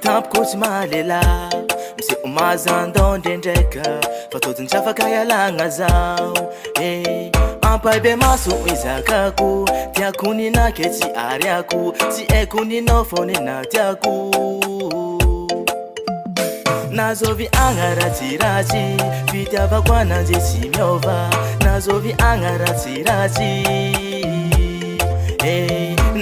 tampokotsy mahalela misy omazandondre ndraika fa totony tsy afaka ialagna zao ampaibe maso izakako tiako ninake tsy ariako tsy aiko ninao fô nena tiako nazovy agnaratsiratsy fitiavako ananjy tsy miova nazovy agnaratsiratsy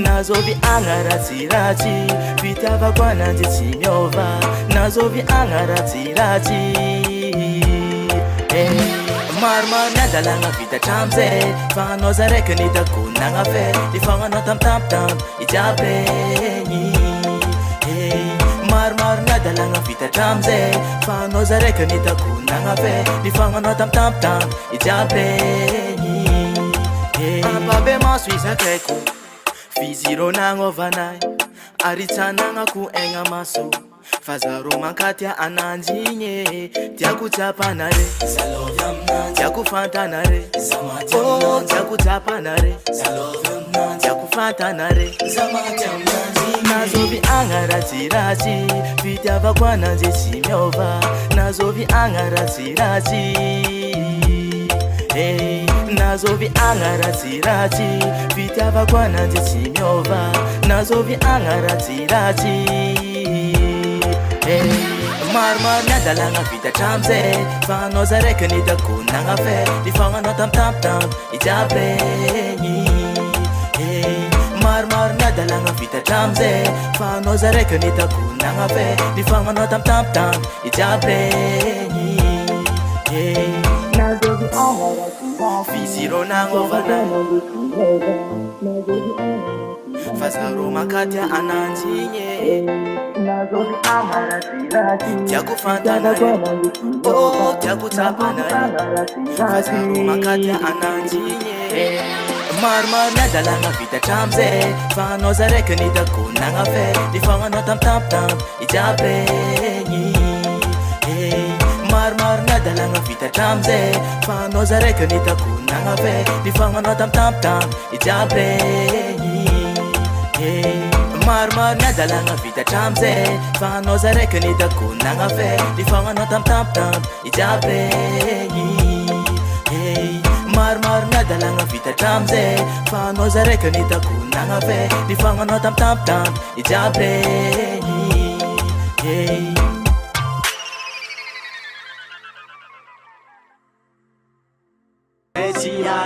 nazovy agnaratsiratsy fitiavako ananjy tsy miova nazovy agnaratsiratsy maromaro miadalagna vita tramzay fa anao zaraiky nitako nagnafe nifagnanao tamtamtamp ijiaby regny maromaro miadalagna vita tramzay fa anao zaraiky nitako nagnafe nifagnanao tamtamtamp ijiaby regny ampabe maso izakaiko fiziro nagnovanay ary tsanagnako egna maso fa zaro mankatia ananjigny tiako tsapanare tiako fantanare tiako tsapanare tiako fantanare nazovy agnaratsiratsy fitiavako ananjy tsy miova nazovy agnaratsiratsy nazovy agnaratsiratsy fitiavako ananjy tsy miova nazovy agnaratsiratsy maromaro miadalagna vita tramzay fa anao zaraiky nitako nagnafe nifagnanao tamtamtamp ijiaby regny maromaro miadalagna vita tramzay fa anao zaraiky nitako nagnafe nifagnanao tamtamtamp ijiaby regny nazovy agnaratsiratsy fiziro nagnovana fa zaro mankatia ananjigny nazovy agnaratsiratsy tiako fantanare tiako tsapanare fa zaro mankatia ananjigny maromaro miadalagna vita tramzay fa anao zaraiky nitako nagnafe nifagnanao tamtamtamp ijiaby regny maromaro miadalagna vita tramzay fa anao zaraiky nitako nagnafe nifagnanao tamtamtamp ijiaby regny maromaro miadalagna vita tramzay fa anao zaraiky nitako nagnafe nifagnanao tamtamtamp ijiaby regny maromaro miadalagna vita tramzay fa anao zaraiky nitako nagnafe nifagnanao tamtamtamp ijiaby regny Tia